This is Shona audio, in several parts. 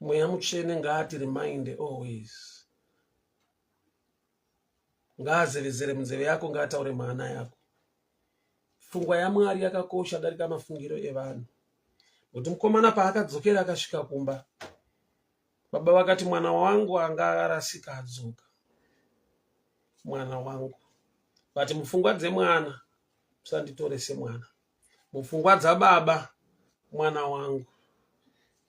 Mweya Mutsvene ngaati remind always. Ngaazevezere munzeve yako, ngaataure mahana yako. Pfungwa yaMwari yakakosha darika mafungiro evanhu. Kuti mukomana paakadzokera akasvika kumba, baba vakati mwana wangu anga arasika adzoka. Mwana wangu. Vati mupfungwa dzemwana musanditore semwana. Mupfungwa dzababa, mwana wangu.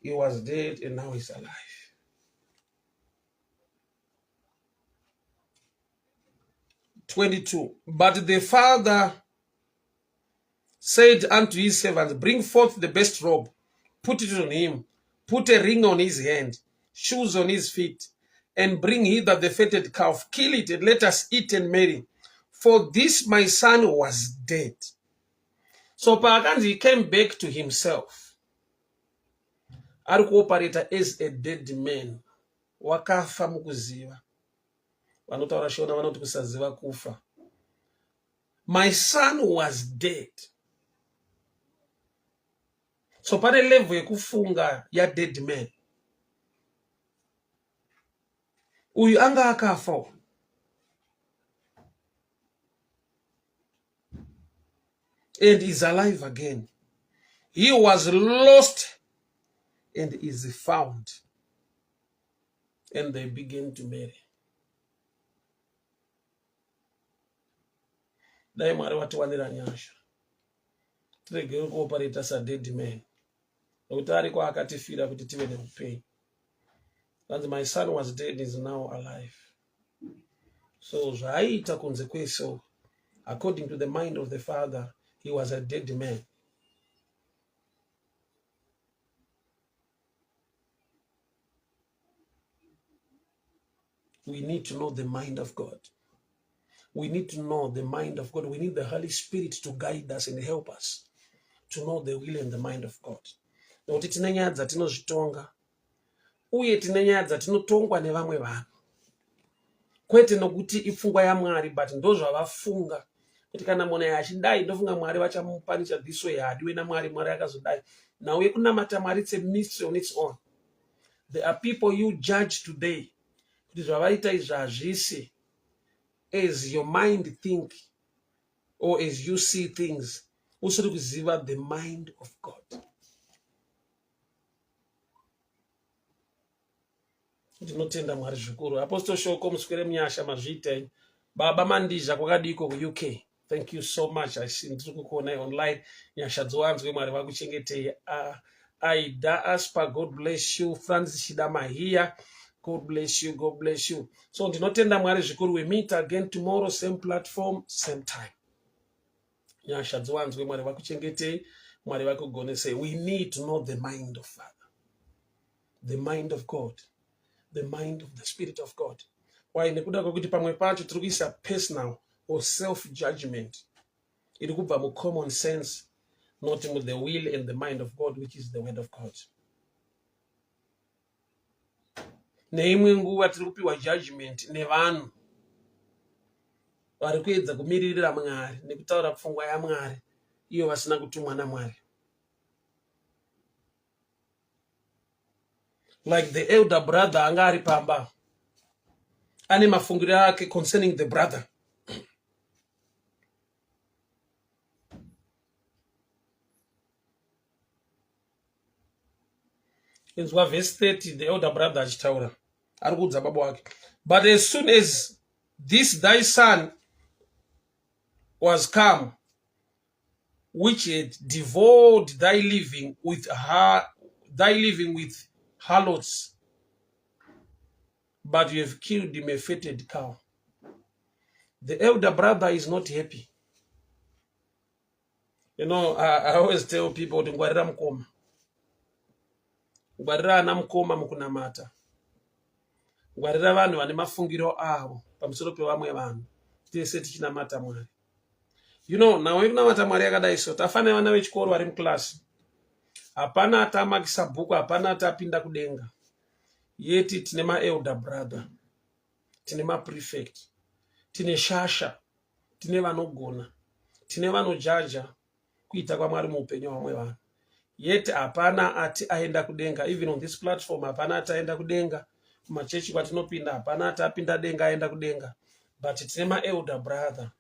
He was dead and now he's alive. (22) But the father said unto his servants, bring forth the best robe, put it on him, put a ring on his hand, shoes on his feet, and bring hither the fatted calf, kill it, and let us eat and marry. For this my son was dead. So Paganzi he came back to himself. Ari kuoperate as a dead man. Wakafa mukuziva. Vanotaura shona vanoti kusaziva kufa. My son was dead. So pane level yekufunga ya dead man. Uyu anga akafa. And is alive again. He was lost and is found. And they begin to marry. Dai Mwari watiwanira nyasha. Tirege kuoperate as a dead man. Nokuti ariko akatifira kuti tive neupenyu. And my son was dead, is now alive. So zvaiita kunze kweso, according to the mind of the father, he was a dead man. We need to know the mind of God. We need to know the mind of God. We need the Holy Spirit to guide us and help us to know the will and the mind of God. Nokuti tine nyaya dzatinozvitonga, uye tine nyaya dzatinotongwa nevamwe vanhu. Kwete nokuti ipfungwa yaMwari, but ndozvavafunga. Kuti kana munhu achidai ndofunga Mwari vachamupanisha this way, hadiwe naMwari, Mwari akazodai. Now yekunamata Mwari, it's a mystery on its own. There are people you judge today. Kuti zvavaita izvi hazvisi as your mind think or as you see things. Usiri kuziva the mind of God. Ndinotenda Mwari zvikuru. Apostle Shoko muswere munyasha mazviita. Baba mandizha kwakadiko ku-UK. Thank you so much. I see ndiri kukuona online. Nyasha dzowanzwe, Mwari vakuchengetei. Aida Aspa, God bless you. Francis Shidama here. God bless you. God bless you. So ndinotenda Mwari zvikuru. We meet again tomorrow, same platform, same time. Nyasha dzowanzwe, Mwari vakuchengetei. Mwari vakugonesei. We need to know the mind of Father. The mind of God. The mind of the Spirit of God. Why nekuda kwokuti pamwe pacho tiri kuisa personal or self-judgment. Iri kubva mu common sense, not with the will and the mind of God, which is the word of God. Neimwe nguva tiri kupiwa judgment nevanhu vari kuedza kumiririra Mwari nekutaura pfungwa yaMwari, iyo vasina kutumwa naMwari. Like the elder brother anga ari pamba, ane mafungiro ake concerning the brother. Inzwa verse 30, the elder brother achitaura. Ari kuudza baba wake. But as soon as this thy son was come, which had devoured thy living with harlots, but you have killed him a fatted cow. The elder brother is not happy. You know, I always tell people to ngwarira mukoma. Ngwarira ana mukoma mukunamata. Ngwarira vanhu vane mafungiro avo pamusoro pevamwe vanhu. Tese tichinamata Mwari. You know, nawe kunamata Mwari yakadai so tafane vana vechikoro vari muklasi. Hapana atamakisa bhuku, hapana atapinda kudenga. Yeti tine elder brother, tine prefect, tine shasha, tine vanogona, tine vanojaja kuita kwaMwari muupenyu hwamwe vanhu. yet hapana ati aenda kudenga. Even on this platform hapana ati aenda kudenga. Kumachechi kwatinopinda hapana ati apinda denga aenda kudenga. But tine maelder brother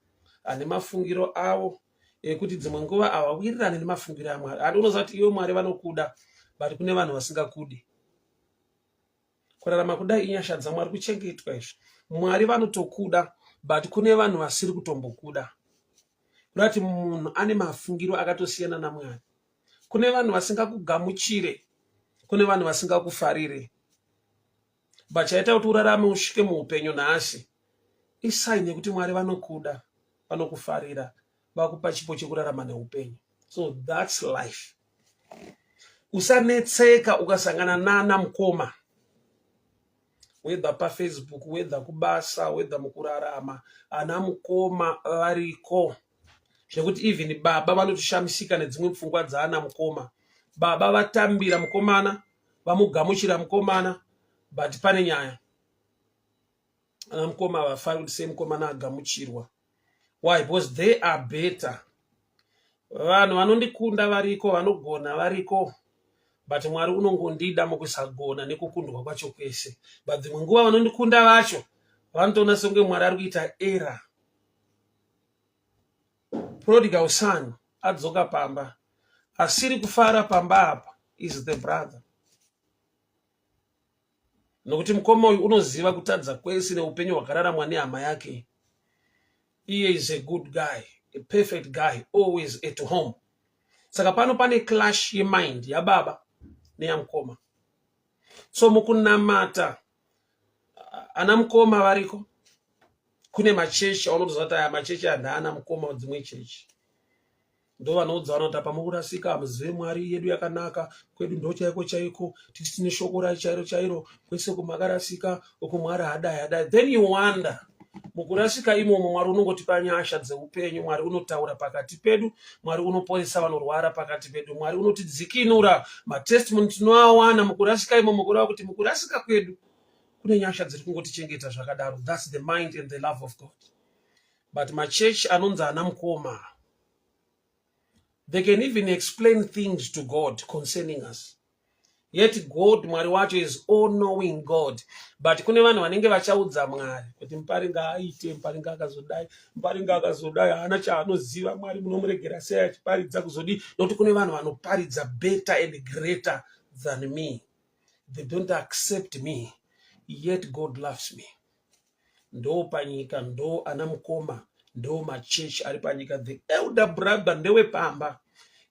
ane mafungiro avo ekuti dzimwe nguva havawirirani nemafungiro aMwari. Hadi unoziva kuti iwe Mwari vanokuda, but kune vanhu vasingakudi. Kurarama kudai inyasha dzaMwari kuchengetwa izvi. Mwari vanotokuda, but kune vanhu vasiri kutombokuda. Kurati munhu ane mafungiro akatosiyana naMwari. Kune vanhu vasingakugamuchire, kune vanhu vasingakufarire. But chaita kuti urarame usvike muupenyu nhasi isaini yekuti Mwari vanokuda, vanokufarira, vakupa chipo chekurarama neupenyu. So that's life. Usanetseka ukasangana nana mukoma, whether paFacebook, whether kubasa, whether mukurarama, ana mukoma variko. Zvekuti even baba vanotoshamisika nedzimwe pfungwa dzaana mukoma. Baba vatambira mukomana, vamugamuchira mukomana, but pane nyaya. Ana mukoma havafari kuti sei mukomana agamuchirwa. Why? Because they are better. Vanhu vanondikunda variko, vanogona variko, but Mwari unongondida mukusagona nekukundwa kwacho kwese. But dzimwe nguva vanondikunda vacho vanotoona songe Mwari ari kuita error. Prodigal son adzoka pamba, asiri kufara pamba apa is the brother. Nokuti mukoma uyu unoziva kutadza kwese neupenyu hwakararamwa nehama yake. Iye is a good guy, a perfect guy, always at home. Saka pano pane clash yemind yababa neyamukoma. So mukunamata ana mukoma variko. Kune machechi aunotoziva kuti aya machechi handana mukoma dzimwe chechi. Ndo vanoudza vanoti pamukurasika muzive Mwari yedu yakanaka, kwedu ndo chaiko chaiko, tisi tine shoko chairo chairo, kwese kumakarasika uko Mwari hadai. Then you wonder, mukurasika imomo Mwari unongotipa nyasha dzeupenyu, Mwari unotaura pakati pedu, Mwari unoporesa vanorwara pakati pedu, Mwari unotidzikinura matestimony tinoawana mukurasika imomo, kureva kuti mukurasika kwedu kune nyasha dziri kungotichengeta zvakadaro. That's the mind and the love of God. But machechi anonzi ana mukoma, they can even explain things to God concerning us. Yet God, Mwari wacho, is all-knowing God. But kune vanhu vanenge vachaudza Mwari kuti Mupari ngaaite, Mupari ngaakazodai, Mupari ngaakazodai, haana chaanoziva, Mwari munomuregera sei achiparidza kuzodii? Nokuti kune vanhu vanoparidza better and greater than me. They don't accept me, yet God loves me. Ndo panyika, ndo ana mukoma, ndo machechi ari panyika. The elder brother ndewe pamba.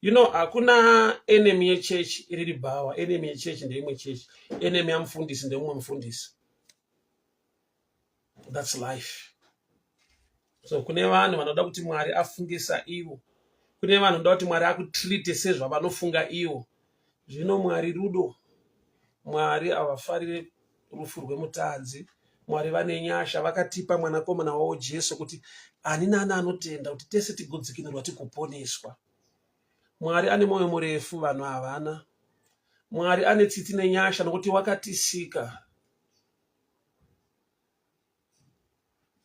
You know, hakuna enemy yechechi iriri bhawa. Enemy yechechi ndeimwe chechi. Enemy yamufundisi ndeumwe mufundisi. That's life. So kune vanhu vanoda kuti Mwari afungisa ivo. Kune vanhu vanoda kuti Mwari akutrite sezvavanofunga ivo. Zvino Mwari rudo. Mwari havafarire rufu rwemutadzi. Mwari vane nyasha, vakatipa mwanakomana wavo Jesu kuti ani nani anotenda kuti tese tigodzikinurwa tikuponeswa. Mwari ane mwoyo murefu, vanhu havana. Mwari ane tsitsi nenyasha nokuti wakatisika.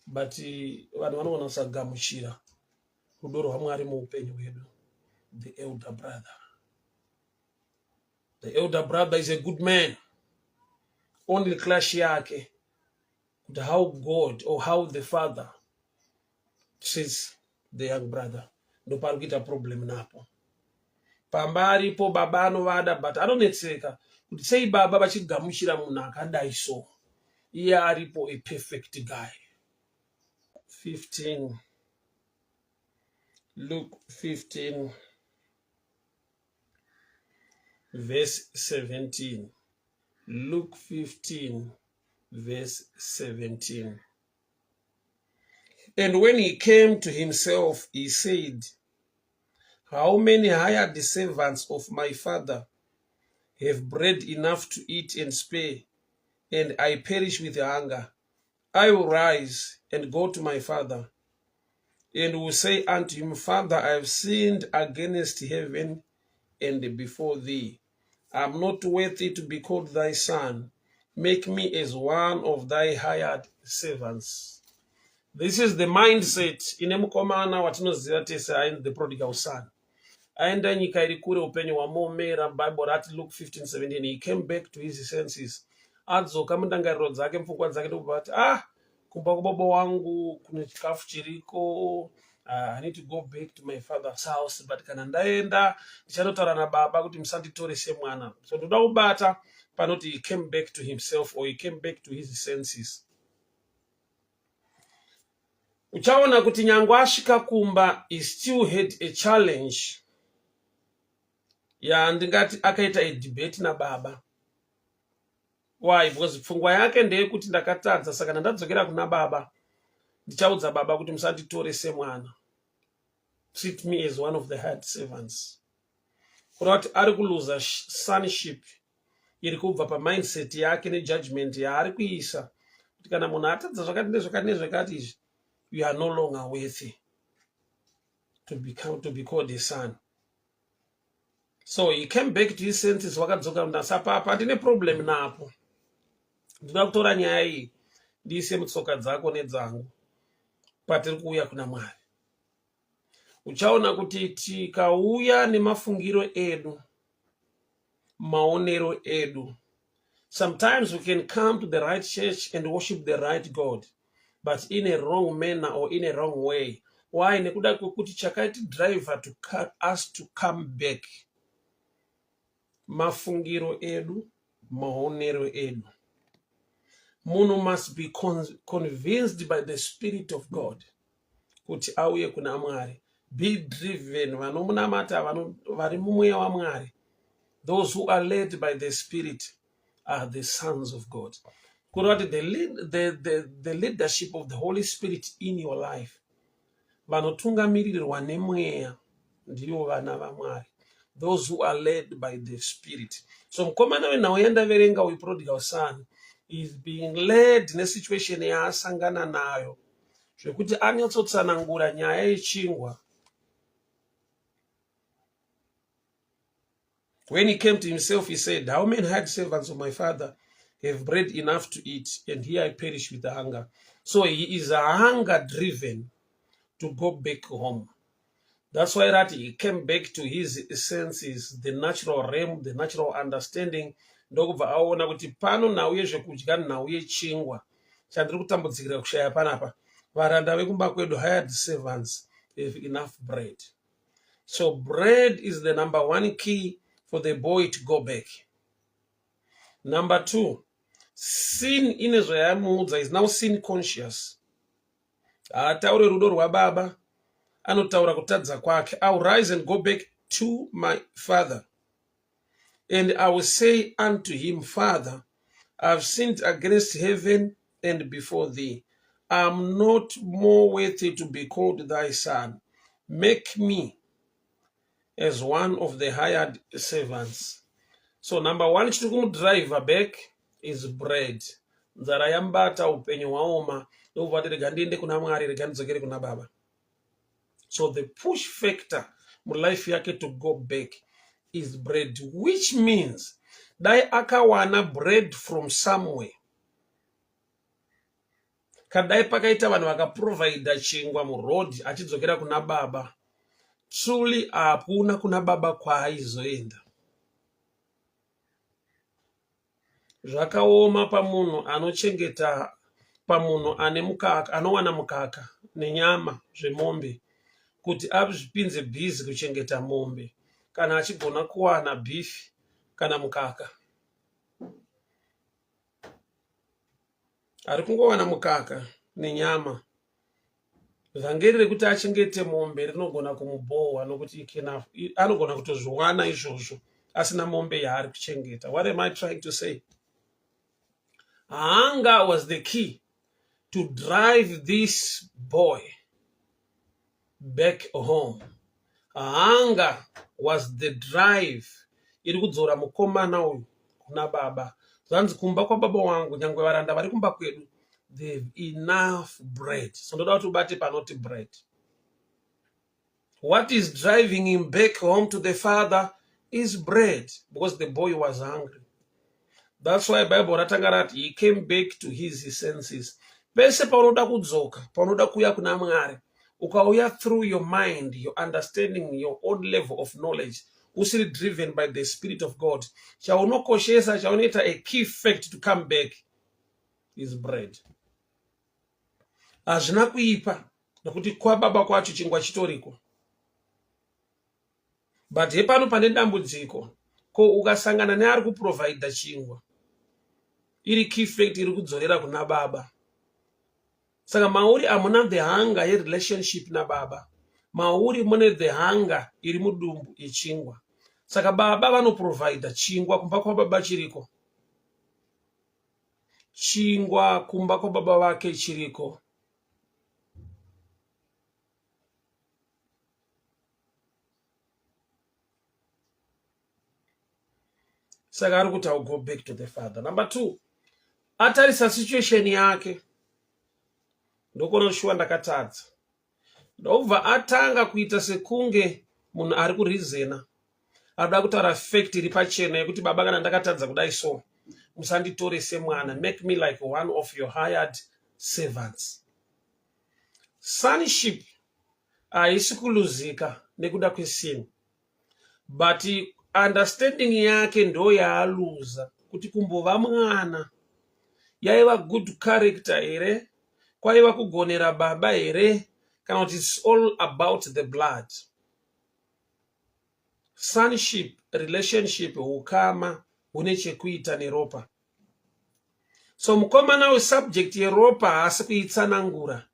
But vanhu vanogona kusagamuchira rudo rwaMwari muupenyu hwedu. The elder brother. The elder brother is a good man. Only clash yake, how God or how the father treats the young brother. Ndo pari kuita problem napo. Pambari po baba anovada, but anonetseka kuti sei baba vachigamuchira munhu akadai so. Iye aripo a perfect guy. 15. Luke 15 verse 17. Luke 15 verse 17. And when he came to himself, he said, how many hired servants of my father have bread enough to eat and spare, and I perish with hunger? I will rise and go to my father, and will say unto him, Father, I have sinned against heaven and before thee. I am not worthy to be called thy son. Make me as one of thy hired servants. This is the mindset in Mukomana, what knows that is the prodigal son. aenda nyika iri kure, upenyu hwamomera. Bible rati Luke 15:17, he came back to his senses. Adzoka mundangariro dzake, mupfungwa dzake, ndokubva ati kumba kwababa wangu kune chikafu chiriko. I need to go back to my father's house, but kana ndaenda ndichanotaura nababa kuti musanditore semwana. So ndoda kubata panoti he came back to himself, or he came back to his senses. Uchaona kuti nyangu asvika kumba, he still had a challenge. Ndingati akaita a debate nababa. Why? Because pfungwa yake ndeyekuti ndakatadza, saka ndadzokera kuna baba ndichaudza baba kuti musanditore semwana. Treat me as one of the hard servants. Kurati ari kuluza sonship iri kubva pamindset yake nejudgment yaari kuisa kuti kana munhu atadza zvakati nezvakati nezvakati izvi, you are no longer worthy to be called a son. So he came back to his senses. Wakadzoka ndasapapa atine problem napo. Ndinoda kutora nyaya iyi ndiise mutsoka dzako nedzangu patiri kuuya kuna Mwari. Uchaona kuti tikauya nemafungiro edu, maonero edu, sometimes we can come to the right church and worship the right God, but in a wrong manner or in a wrong way. Why? Nekuda kwekuti chakaiti driver to cut us to come back. Mafungiro edu, maonero edu. Munhu must be convinced by the Spirit of God kuti auye kuna Mwari. Be driven, vanomunamata vari mumweya waMwari. Those who are led by the Spirit are the sons of God. Kurati the leadership of the Holy Spirit in your life, vanotungamirirwa nemweya ndivo vana vaMwari. Those who are led by the Spirit. So mukomana wenhau yandaverenga weprodigal son is being led nesituation yaasangana nayo, zvekuti anyatsotsanangura nyaya yechingwa. When he came to himself, he said, how many hired servants of my father have bread enough to eat, and here I perish with hunger. So he is a hunger driven to go back home. That's why he came back to his senses, the natural realm, the natural understanding. Ndokubva aona kuti pano nhau yezvekudya nhau yechingwa chandiri kutambudzikira kushaya panapa. Varanda vekumba kwedu, hired servants, have enough bread. So bread is the number one key for the boy to go back. Number two, sin inezvayamuudza is now sin conscious. Haataure rudo rwababa, anotaura kutadza kwake. I will rise and go back to my father, and I will say unto him, Father, I have sinned against heaven and before thee. I am not more worthy to be called thy son. Make me as one of the hired servants. So number one, chiri kumudriver back is bread. Nzara yambata, upenyu waoma, ndokubva ati rega ndiende kuna Mwari, rega ndidzokere kuna baba. So the push factor mulife yake to go back is bread, which means dai akawana bread from somewhere. Kadai pakaita vanhu vakaprovide chingwa muroad achidzokera kuna baba, truly hakuna kuna baba kwaaizoenda. Zvakaoma pamunhu anochengeta, pamunhu ane mukaka, anowana mukaka nenyama zvemombe, kuti azvipinze bhizi kuchengeta mombe kana achigona kuwana beef kana mukaka. Ari kungowana mukaka nenyama. Vhangeri rekuti achengete mombe rinogona kumubohwa nokuti anogona kutozviwana izvozvo asina mombe yaari kuchengeta. What am I trying to say? Hunger was the key to drive this boy back home. Hunger was the drive iri kudzora mukomana uyu kuna baba. Zvanzi kumba kwa baba wangu, nyangwe varanda vari kumba kwedu, they have enough bread. So ndoda kuti ubate panoti bread. What is driving him back home to the father is bread, because the boy was hungry. That's why Bible ratanga rati he came back to his senses. Pese paunoda kudzoka, paunoda kuya kuna Mwari, ukauya through your mind, your understanding, your own level of knowledge, usiri driven by the Spirit of God, chaunokoshesa chaunoita a key fact to come back is bread. Hazvina kuipa nokuti kwababa kwacho chingwa chitoriko. But hepano pane dambudziko, ko ukasangana neari kuprovide chingwa, iri key fact iri kudzorera kuna baba. Saka mauri amuna the hunger ye relationship na baba, mauri mune the hunger iri mudumbu yechingwa. Saka baba vanoprovide chingwa kumba kwa baba chiriko, chingwa kumba kwa baba wake chiriko. Saka ari kuti I'll go back to the father. Number 2, atarisa situation yake, ndokona shuwa ndakatadza. Ndobva atanga kuita sekunge munhu ari kurizena, arikuda kutaura fact iri pachena yekuti baba kana ndakatadza kudai so, musanditore semwana, make me like one of your hired servants. Sonship haisi kuluzika nekuda kwesini, but understanding yake ndo yaaluza kuti kumbova mwana yaiva good character here, kwaiva kugonera baba here, kana kuti it's all about the blood. Sonship, relationship, ukama hune chekuita neropa. So mukomana wesubject yeropa haasi kuitsanangura,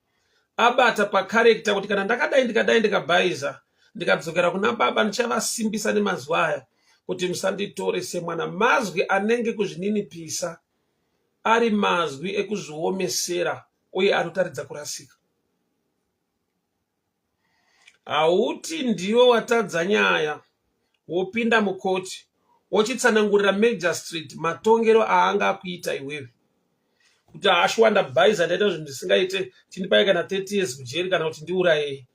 abata pacharacter kuti kana ndakadai ndikabhaiza ndikadzokera kuna baba ndichavasimbisa nemazuva aya kuti musanditore semwana. Mazwi anenge kuzvininipisa ari mazwi ekuzviomesera uye anotaridza kurasika. Hauti ndiwo watadza nyaya wopinda mukoti wochitsanangurira magistrate matongero aanga akuita iwewe, kuti ashwanda bhaiza ndaita zvinhu ndisingaite tindipai kana 30 years kujeri kana kuti ndiurayei.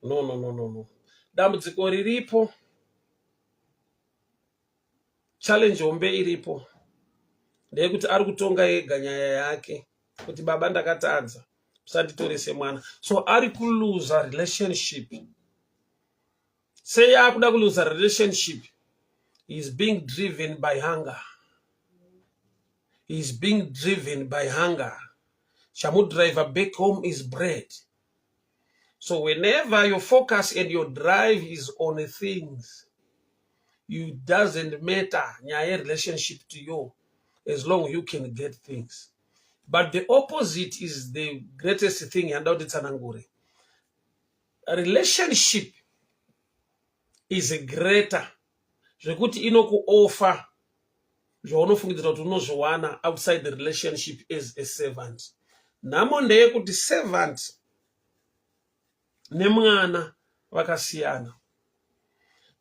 No. Dambudziko riripo, challenge hombe iripo, ndeyekuti ari kutonga ega nyaya yake kuti baba ndakatadza musanditore semwana. So ari kuluza relationship. Say akuda kuluza relationship, he is being driven by hunger. He is being driven by hunger. Driver back home is bread. So whenever your focus and your drive is on things, it doesn't matter nyaya relationship to you, as long as you can get things. But the opposite is the greatest thing. A relationship is greater. Zvekuti inokuoffer zvaunofungidzira kuti unozviwana outside the relationship as a servant. Nhamo ndeyekuti servant nemwana vakasiyana.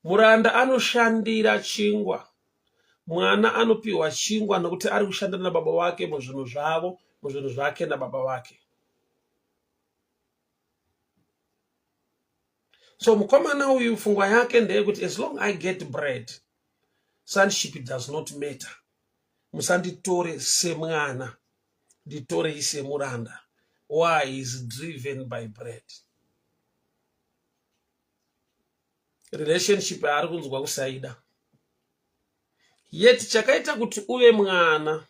Muranda anoshandira chingwa, mwana anopiwa chingwa nokuti ari kushandira nababa wake muzvinhu zvavo, muzvinhu zvake nababa wake. So mukomana uyu pfungwa yake ndeyekuti as long I get bread, sonship does not matter. Musanditore semwana, nditore semuranda. Why? Is driven by bread. Relationship ari kunzwa kusaida. Yet chakaita kuti uve mwana,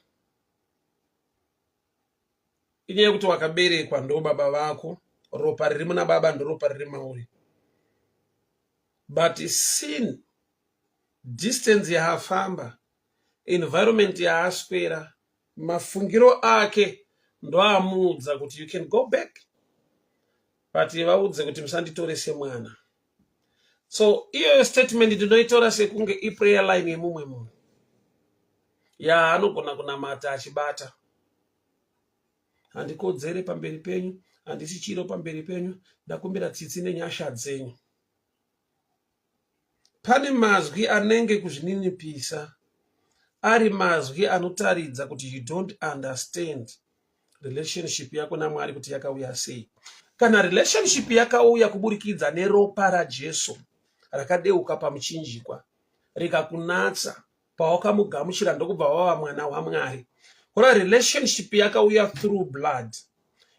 inyaya kuti wakaberekwa ndo baba vako, ropa riri muna baba ndo ropa riri mauri. But sin, distance yaafamba, environment yaaswera, mafungiro ake ndo amuudza kuti you can go back. But vaudze kuti musanditore semwana. So iyo statement ndinoitora sekunge iprayer line yemumwe munhu yaanogona kunamata achibata. Handikodzere pamberi penyu, handisi chiro pamberi penyu, ndakumbira tsitsi nenyasha dzenyu. Pane mazwi anenge kuzvininipisa, ari mazwi anotaridza kuti you don't understand relationship yako naMwari kuti yakauya sei. Kana relationship yakauya kuburikidza neropa raJesu rakadeuka pamuchinjikwa, rikakunatsa pawakamugamuchira ndokubva wava mwana waMwari. Kora relationship yakauya through blood.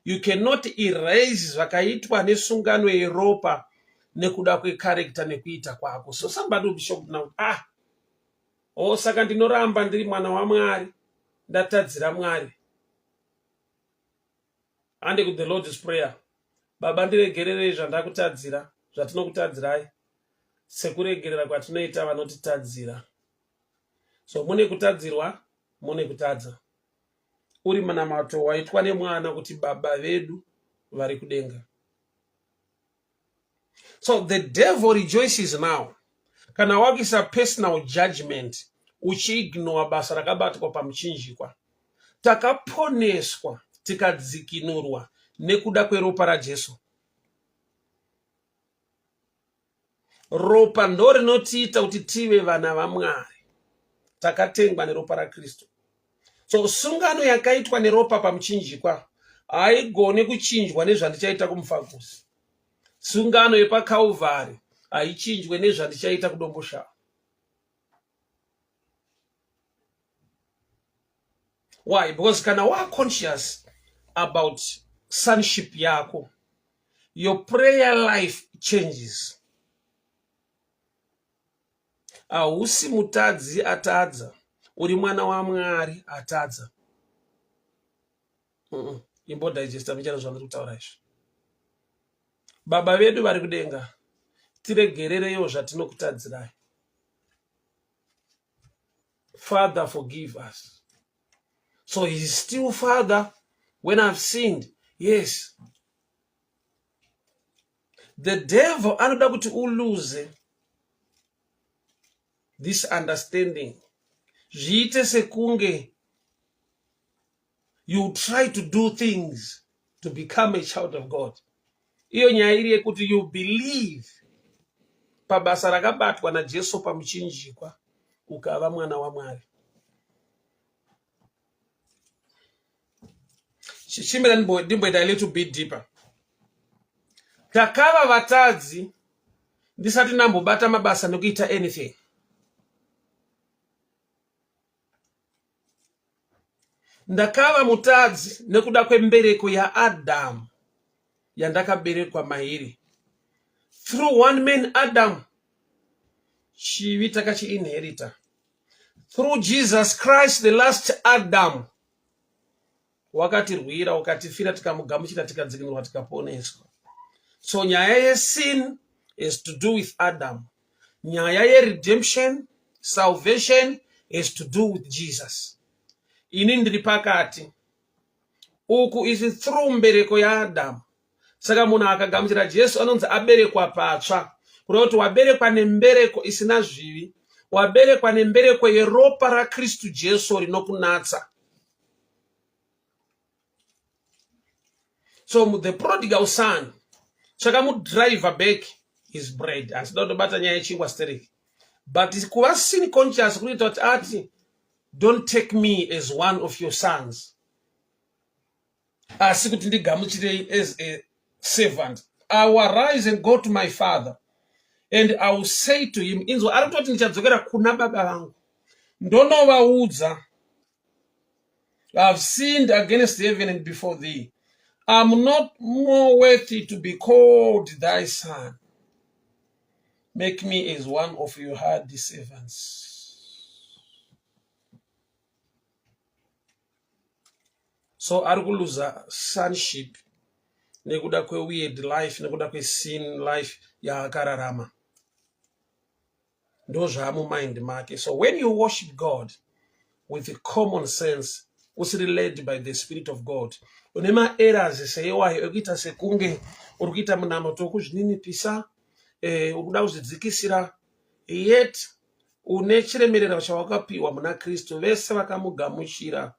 You cannot erase zvakaitwa nesungano yeropa nekuda kwekarekta nekuita kwako. So somebody will be shocked now. Saka ndinoramba ndiri mwana waMwari, ndatadzira Mwari. Hande ku the Lord's prayer. Baba, ndiregerere zvandakutadzira, zvatinokutadzirai, sekuregerera kwatinoita vanotitadzira. So mune kutadzirwa, mune kutadza. Uri munamato waitwa nemwana kuti baba vedu vari kudenga. So the devil rejoices now. Kana wakisa personal judgment, uchiignore basa rakabatwa pamuchinjikwa. Takaponeswa, tikadzikinurwa nekuda kweropa raJesu. Ropa ndo rinotiita kuti tive vana vaMwari. Takatengwa neropa raKristu. So sungano yakaitwa neropa pamuchinjikwa haigone kuchinjwa nezvandichaita kumufagusi. Sungano yepaKalvari haichinjwe nezvandichaita kudombosha. Why? Because kana wa conscious about sonship yako, your prayer life changes. Hausi mutadzi atadza, uri mwana waMwari atadza. Imbo digesta michana zvandiri kutaura izvi. Baba vedu vari kudenga, tiregerereyo zvatinokutadzirai. Father, forgive us. So he is still Father when I've sinned. Yes. The devil anoda kuti uluze this understanding. Zviite sekunge you try to do things to become a child of God. Iyo nyaya iri yekuti you believe pabasa rakabatwa naJesu pamuchinjikwa ukava mwana waMwari. Chichimira ndimboita a little bit deeper. Takava vatadzi ndisati nambobata mabasa nekuita anything. Ndakava mutadzi nekuda kwembereko yaAdamu yandakaberekwa mairi. Through one man Adam, chivi takachiinherita. Through Jesus Christ, the last Adam, wakatirwira, wakatifira, tikamugamuchira, tikadzikinurwa, tikaponeswa. So nyaya yesin is to do with Adam. Nyaya ye-redemption, salvation, is to do with Jesus. Ini ndiri pakati. Uku is through mbereko ya Adam. Saka munhu akagamuchira Jesu anonzi aberekwa patsva. Kureva kuti waberekwa nembereko isina zvivi. Waberekwa nembereko yeropa raKristu Jesu rinokunatsa. So the prodigal son, chakamudrive back his bread. Asida kutobata nyaya yechingwa stereki. But kuva sin conscious kuita kuti ati, don't take me as one of your sons. Asi kuti ndigamuchirei as a servant. I will arise and go to my father, and I will say to him, inzwa ari kutoti ndichadzokera kuna baba vangu. Ndonovaudza, I have sinned against heaven and before thee. I'm not more worthy to be called thy son. Make me as one of your hardy servants. So arikuluza sonship nekuda kwe weird life, nekuda kwe sin life yaakararama. Ndo zvamu mind make. So when you worship God with a common sense, usiri led by the Spirit of God, unema errors seyewayo ekuita sekunge urikuita munamato wokuzvininipisa, urikuda kuzvidzikisira, yet une chiremerera chawakapiwa muna Kristu. Vese vakamugamuchira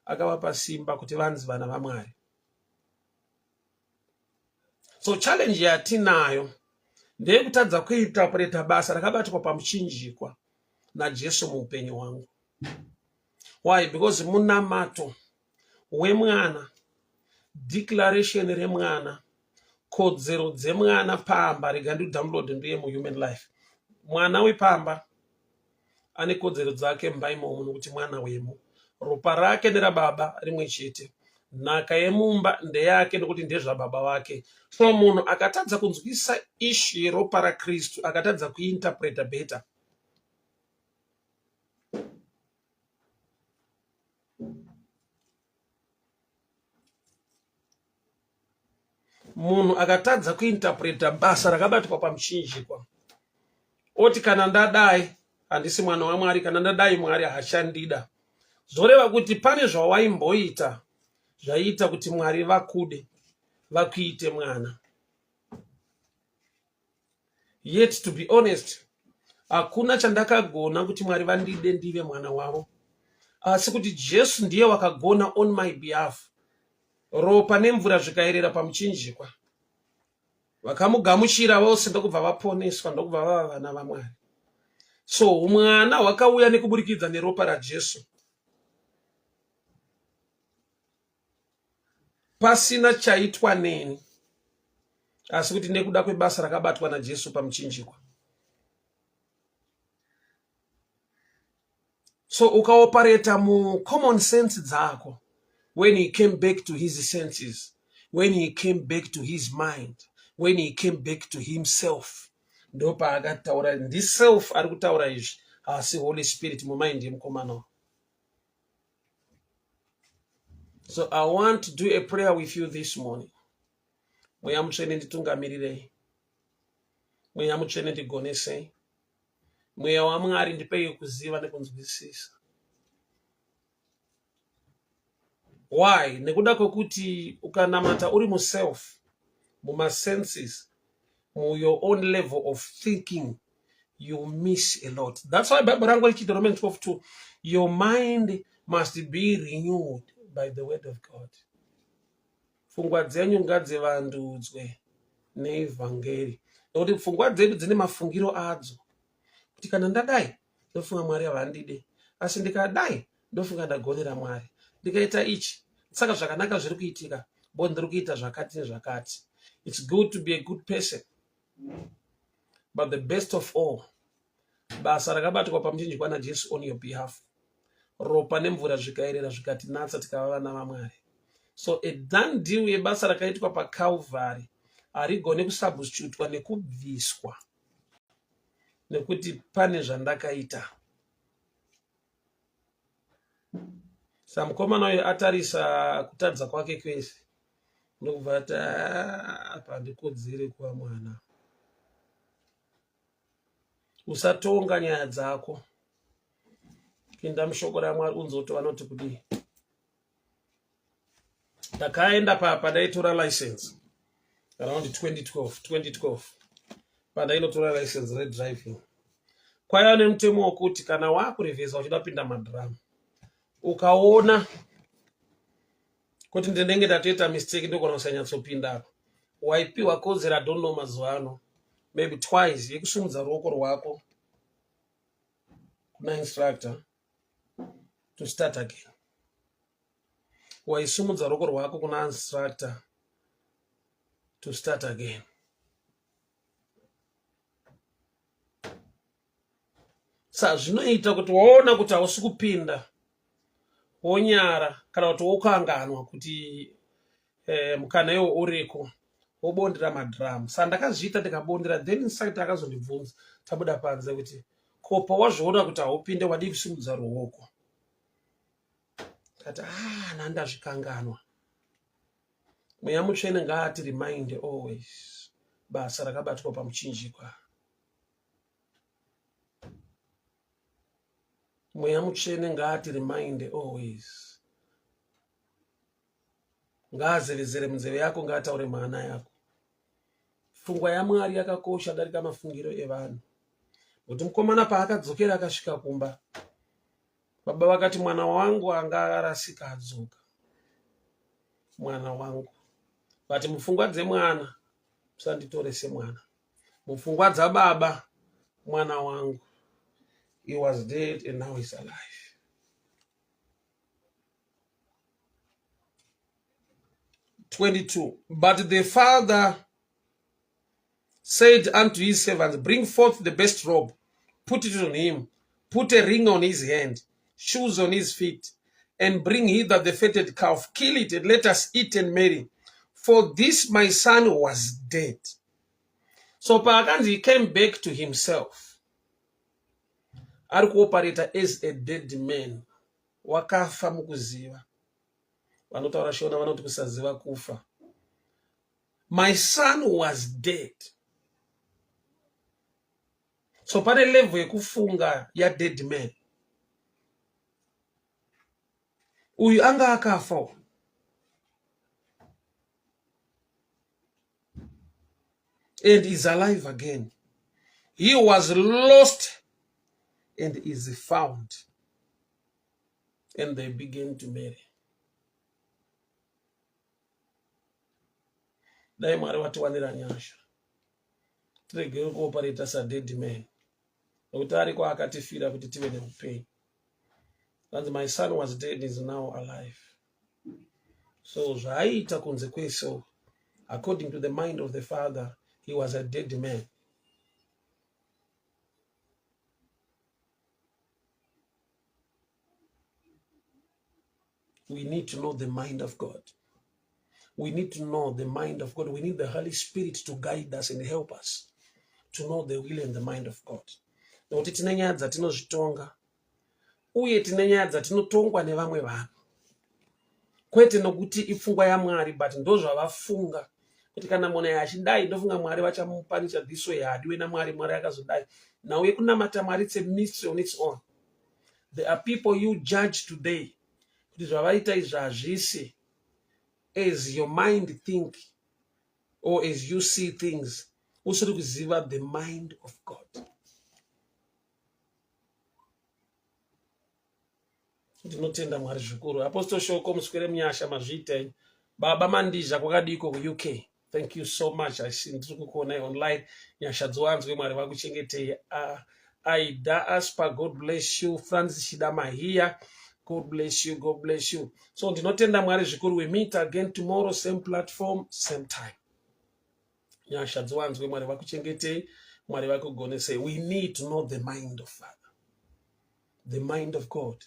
akavapa simba kuti vanzi vana vaMwari. So challenge yatinayo ndeyekutadza kuinterpreta basa rakabatwa pamuchinjikwa naJesu muupenyu wangu. Why? Because munamato wemwana, declaration remwana, kodzero dzemwana pamba, rega ndidownload ndiye muhuman life. Mwana wepamba ane kodzero dzake mbaimo muno kuti mwana wemo. Ropa rake nerababa rimwe chete. nhaka yemumba ndeyake nokuti ndezvababa vake. So munhu akatadza kunzwisa ishi yeropa raKristu akatadza kuinterpreta better. Munhu akatadza kuinterpreta basa rakabatwa pamuchinjikwa, oti kana ndadai handisi mwana waMwari, kana ndadai Mwari haachandida. Zvoreva kuti pane zvawaimboita zvaiita kuti Mwari vakude, vakuite mwana. Yet to be honest, hakuna chandakagona kuti Mwari vandide ndive mwana wavo, asi kuti Jesu ndiye wakagona on my behalf. Ropa nemvura zvikayerera pamuchinjikwa, vakamugamuchira vose ndokubva vaponeswa, ndokubva vava vana vaMwari. So umwana hwakauya nekuburikidza neropa raJesu, pasina chaitwa neni, asi kuti nekuda kwebasa rakabatwa naJesu pamuchinjikwa. So ukaopareta common sense dzako, when he came back to his senses, when he came back to his mind, when he came back to himself, ndo paakataura ndi self ari kutaura izvi, asi Holy Spirit mumind yemukomana. So I want to do a prayer with you this morning. Mweya mutsvene nditungamirirei, mweya mutsvene ndigonesei, mweya waMwari ndipei kuziva nekunzwisisa. Why? Nekuda kwekuti ukanamata uri muself, mumasenses, your own level of thinking, you miss a lot. That's why Bible rangu lichiti Romans 12:2, your mind must be renewed by the word of God. Pfungwa dzenyu ngadzivandudzwe neevhangeri. Nokuti pfungwa dzedu dzine mafungiro adzo. Kuti kana ndadai ndofunga Mwari havandide, asi ndikadai ndofunga ndagonera Mwari. Ndikaita ichi, saka zvakanaka zviri kuitika, bo ndiri kuita zvakati nezvakati. It's good to be a good person, but the best of all, basa rakabatwa pamuchinjikwa naJesu on your behalf, ropa nemvura zvikayerera zvikatinatsa tikava vana vaMwari. So a done deal yebasa rakaitwa paCalvary harigone kusubstitutwa nekubviswa nekuti pane zvandakaita. Samukomana uyu atarisa kutadza kwake kwese, ndokubva ati apa ndikodzere kuva mwana. Usatonga nyaya dzako, pinda mushoko raMwari unzoti vanoti kudii. Ndakaenda padaitora license around 2012 padainotora license redriving. Kwaiva nemutemo wokuti kana wakurevhesa uchida pinda madhiramu, ukaona kuti ndinenge ndatoita mistake ndokona kusanyatsopinda, waipiwa kodzero, I don't know mazuva ano, maybe twice, yekusumudza ruoko rwako kuna instructor to start again. Waisumudza ruoko rwako kuna instructor to start again. Sa zvinoita kuti waona kuti hausi kupinda wonyara kana kuti wokanganwa kuti mukana iwo uriko wobondera madhiramu. Saka ndakazviita ndikabondera, then instructor akazondibvunza tabuda panze kuti kopa wazviona kuti haupinde wadi kusumudza ruoko. Kati nandazvikanganwa. Mweya mutsvene ngaati remind always basa rakabatwa pamuchinjikwa. Mweya mutsvene ngaati remind always. Ngaazevezere munzeve yako, ngaataure mahana yako. Pfungwa yaMwari yakakosha darika mafungiro evanhu. Kuti mukomana paakadzokera akasvika kumba, baba vakati mwana wangu anga arasika adzoka. Mwana wangu. Vati mupfungwa dzemwana musanditore semwana. Mupfungwa dzababa, mwana wangu, he was dead and now he's alive. But the father said unto his servants, bring forth the best robe, put it on him, put a ring on his hand, shoes on his feet, and bring hither the fatted calf, kill it, and let us eat and marry. For this my son was dead. So paakanzi he came back to himself. Ari kuoperata as a dead man. Wakafa mukuziva. Vanotaura shona vanoti kusaziva kufa. My son was dead. So pane level yekufunga ya dead man. Uyu anga akafa. And is alive again. He was lost and is found. And they began to marry. Dai Mwari watiwanira nyasha. Tirege kuoperata as a dead man. Nokuti ariko akatifira kuti tive neupenyu. And my son was dead, is now alive. So zvaiita kunze kweso, according to the mind of the father, he was a dead man. We need to know the mind of God. We need to know the mind of God. We need the Holy Spirit to guide us and help us to know the will and the mind of God. Nokuti tine nyaya dzatinozvitonga, uye tine nyaya dzatinotongwa nevamwe vanhu. Kwete nokuti ifungwa yaMwari, but ndozvavafunga. Kuti kana munhu achidai ndofunga Mwari vachamupanisha this way, hadiwe naMwari, Mwari akazodai. Now yekunamata Mwari, it's a mystery on its own. There are people you judge today. Kuti zvavaita izvi hazvisi as your mind think or as you see things. Usiri kuziva the mind of God. Ndinotenda Mwari zvikuru. Apostle Shoko muswere munyasha mazviita. Baba mandizha kwakadiko ku-UK. Thank you so much. I see ndiri kukuona online. Nyasha dzowanzwe, Mwari vakuchengetei. Aida Aspa, God bless you. Francis Shidama here. God bless you. God bless you. So ndinotenda Mwari zvikuru. We meet again tomorrow, same platform, same time. Nyasha dzowanzwe, Mwari vakuchengetei. Mwari vakugonesei. We need to know the mind of Father. The mind of God.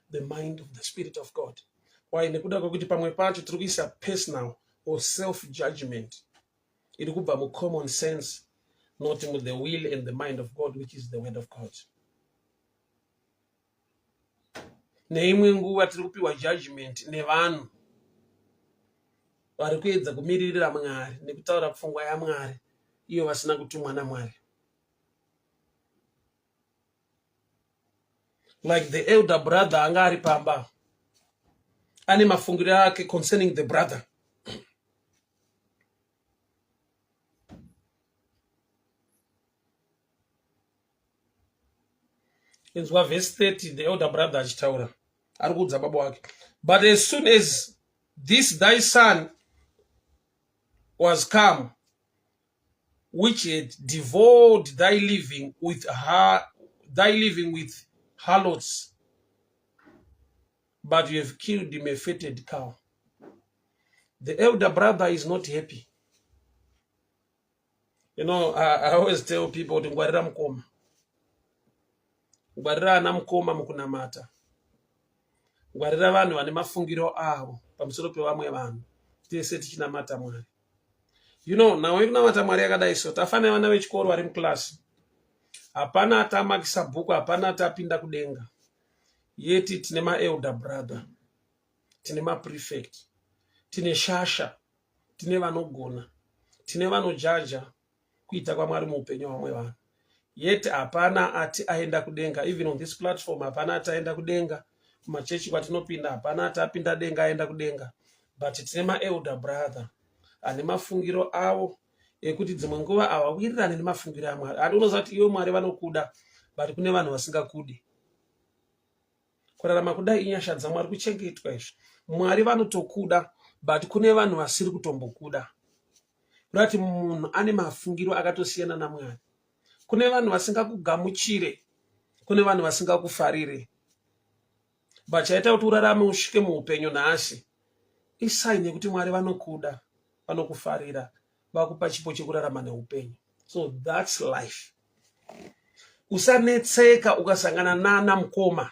The mind of the Spirit of God. Why nekuda kwokuti pamwe pacho tiri kuisa personal or self-judgment. Iri kubva mu common sense, not with the will and the mind of God, which is the word of God. Neimwe nguva tiri kupiwa judgment nevanhu vari kuedza kumiririra Mwari nekutaura pfungwa yaMwari, iyo vasina kutumwa naMwari. Like the elder brother anga ari pamba, ane mafungiro ake concerning the brother. Inzwa verse 30, the elder brother achitaura, ari kuudza baba wake. But as soon as this thy son was come, which had devoured thy living with harlots, but you have killed him a fatted cow. The elder brother is not happy. You know, I always tell people to ngwarira mukoma. Ngwarira ana mukoma mukunamata. Ngwarira vanhu vane mafungiro avo pamusoro pevamwe vanhu. Tese tichinamata Mwari. You know, nawe kunamata Mwari yakadai so tafana vana vechikoro vari muklasi. Hapana atamakisa bhuku, hapana atapinda kudenga. Yeti tine ma-elder brother, tine ma-prefect, tine shasha, tine vanogona, tine vanojaja kuita kwaMwari muupenyu hwamwe vanhu. Yeti hapana ati aenda kudenga. Even on this platform hapana ataenda kudenga. Kumachechi kwatinopinda hapana atapinda denga aenda kudenga. But tine ma-elder brother ane mafungiro avo ekuti dzimwe nguva havawirirane nemafungiro aMwari. Adi unoziva kuti iwe Mwari vanokuda, but kune vanhu vasingakudi. Kurarama kudai inyasha dzaMwari kuchengetwa izvi. Mwari vanotokuda, but kune vanhu vasiri kutombokuda. Kurati munhu ane mafungiro akatosiyana naMwari. Kune vanhu vasingakugamuchire, kune vanhu vasingakufarire. But chaita kuti urarame usvike muupenyu nhasi, isaini yekuti Mwari vanokuda, vanokufarira, vakupa chipo chekurarama neupenyu. So that's life. Usanetseka ukasangana nana mukoma.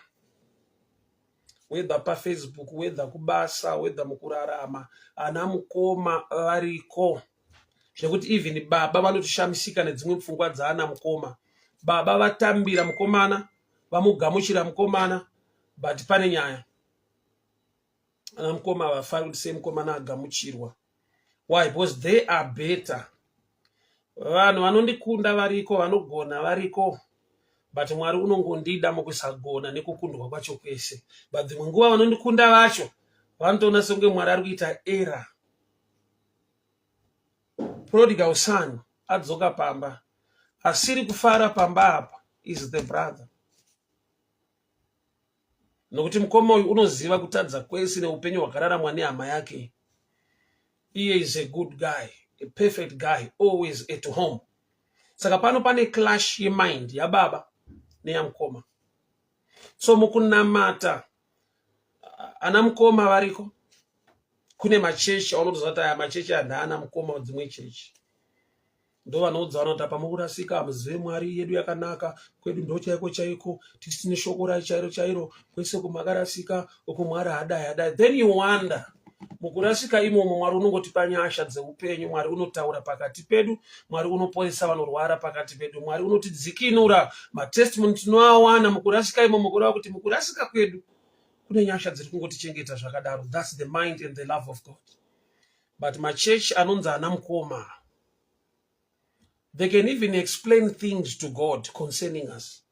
whether paFacebook, whether kubasa, whether mukurarama, ana mukoma variko. Zvekuti even baba vanotoshamisika nedzimwe pfungwa dzaana mukoma. Baba vatambira mukomana, vamugamuchira mukomana, but pane nyaya. Ana mukoma havafari kuti sei mukomana agamuchirwa. Why? Because they are better. Vanhu vanondikunda variko, vanogona variko, but Mwari unongondida mukusagona nekukundwa kwacho kwese. But dzimwe nguva vanondikunda vacho vanotoona songe Mwari ari kuita error. Prodigal son adzoka pamba, asiri kufara pamba apa is the brother. Nokuti mukoma uyu unoziva kutadza kwese neupenyu hwakararamwa nehama yake. He is a good guy, a perfect guy, always at home. Saka pano pane clash yemind yababa neyamukoma. So mukunamata ana mukoma variko. Kune machechi aunozoti aya machechi andana mukoma wadzimwe chechi. Ndo vanoudza vanoti pamukurasika muzive Mwari yedu yakanaka, kwedu ndo chaiko chaiko, tisine shoko chairo chairo, kwese kumakarasika uko Mwari hadai. Then you wonder, mukurasika imomo Mwari unongotipa nyasha dzeupenyu, Mwari unotaura pakati pedu, Mwari unoporesa vanorwara pakati pedu, Mwari unotidzikinura matestimony tinoawana mukurasika imomo, kureva kuti mukurasika kwedu kune nyasha dziri kungotichengeta zvakadaro. That's the mind and the love of God. But machechi anonzi ana mukoma, they can even explain things to God concerning us.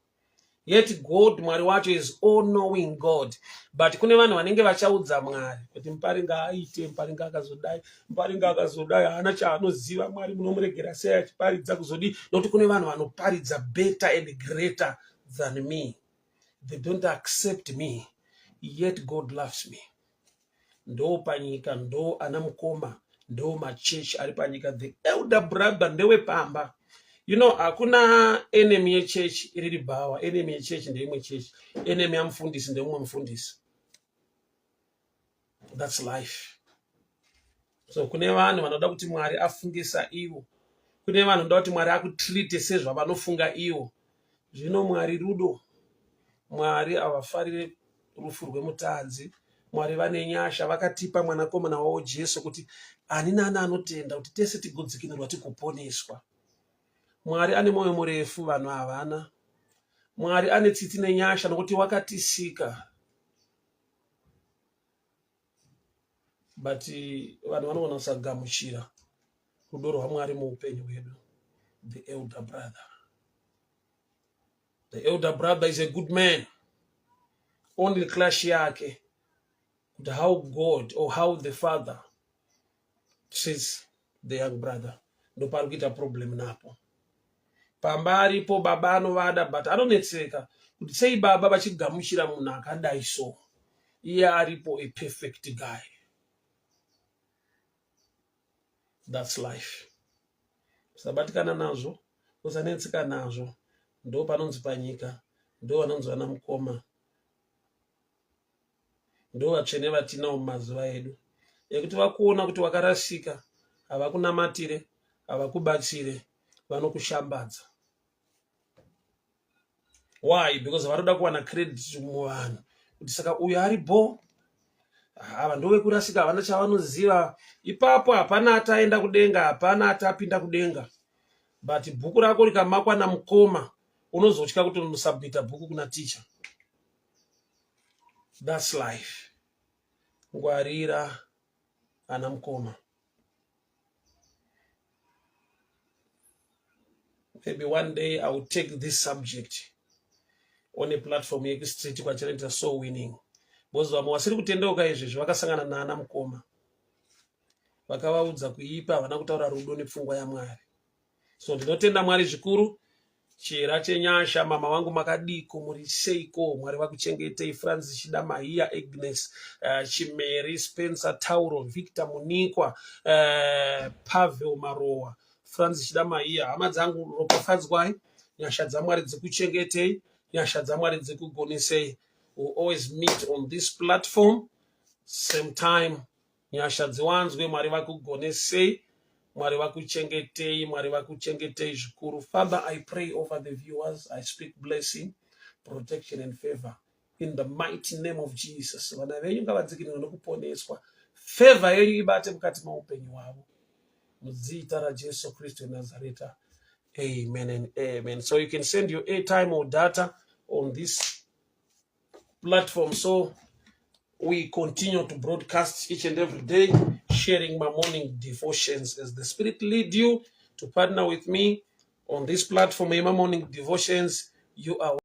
Yet God, Mwari wacho, is all-knowing God. But kune vanhu vanenge vachaudza Mwari kuti Muparinga aite, Muparinga akazodai, Muparinga akazodai, haana chaanoziva, Mwari munomuregera sei achiparidza kuzodii? Nokuti kune vanhu vanoparidza better and greater than me. They don't accept me, yet God loves me. Ndo panyika, ndo ana mukoma, ndo machechi ari panyika. The elder brother ndewe pamba. You know, hakuna enemy yechechi iriri bhawa. Enemy yechechi ndeimwe chechi. Enemy yamufundisi ndeimwe mufundisi. That's life. So kune vanhu vanoda kuti Mwari afungisa ivo. Kune vanhu vanoda kuti Mwari akutreat sezvavanofunga ivo. Zvino Mwari rudo. Mwari avafarire rufu rwemutadzi. Mwari vane nyasha, vakatipa mwanakomana wavo Jesu kuti ani nani anotenda kuti tese tigodzikinurwa tikuponeswa. Mwari ane mwoyo murefu, vanhu havana. Mwari ane tsitsi nenyasha nokuti wakatisika. But vanhu vanogona kusagamuchira rudo rwaMwari muupenyu hwedu. The elder brother. The elder brother is a good man. Only clash yake, how God or how the father says the young brother. Ndo parikuita problem napo. Pambari po baba anovada, but anonetseka kuti sei baba vachigamuchira munhu akadai so. Iye aripo a perfect guy. That's life. Usabatikana nazvo, usanetseka nazvo. Ndo panonzi panyika, ndo vanonzi vana mukoma. Ndo vatsvene vatinavo mumazuva edu, ekuti vakuona kuti wakarasika, havakunamatire, havakubatsire, vanokushambadza. Why? Because vanoda kuwana credit muvanhu kuti saka uyu ari bo, ava ndo vekurasika, havana chavanoziva. Ipapo hapana ataenda kudenga, hapana atapinda kudenga. But bhuku rako rikamakwa namukoma, unozotya kuti unosubmita bhuku kuna teacher. That's life. Ngwarira ana mukoma. Maybe one day I will take this subject on a platform street kwa challenge soul winning. Bozo vamwe vasiri kutendeuka izvezvi vakasangana naana mukoma. Vakavaudza kuipa, havana kutaura rudo nepfungwa yaMwari. So ndinotenda Mwari zvikuru. Chera chenyasha, mama wangu makadiko, muri seiko, Mwari vakuchengetei. Francis Chidamaiya, Agnes Chimeri, Spencer Tauro, Victor Munikwa, Pavel Marowa, Francis Chidamaiya. Hama dzangu ropafadzwai, nyasha dzaMwari dzikuchengetei, nyasha dzaMwari dzikugonesei. We'll always meet on this platform, same time. Nyasha dziwanzwe, Mwari vakugonesei. Mwari vakuchengetei, Mwari vakuchengetei zvikuru. Father, I pray over the viewers. I speak blessing, protection and favor in the mighty name of Jesus. Vana venyu ngavadzikirwe nokuponeswa. Favor yenyu ibate mukati maupenyu hwavo. Muzita raJesu Kristu Nazareta. Amen and amen. So you can send your airtime or data on this platform. So we continue to broadcast each and every day, sharing my morning devotions as the Spirit lead you to partner with me on this platform, my morning devotions. You are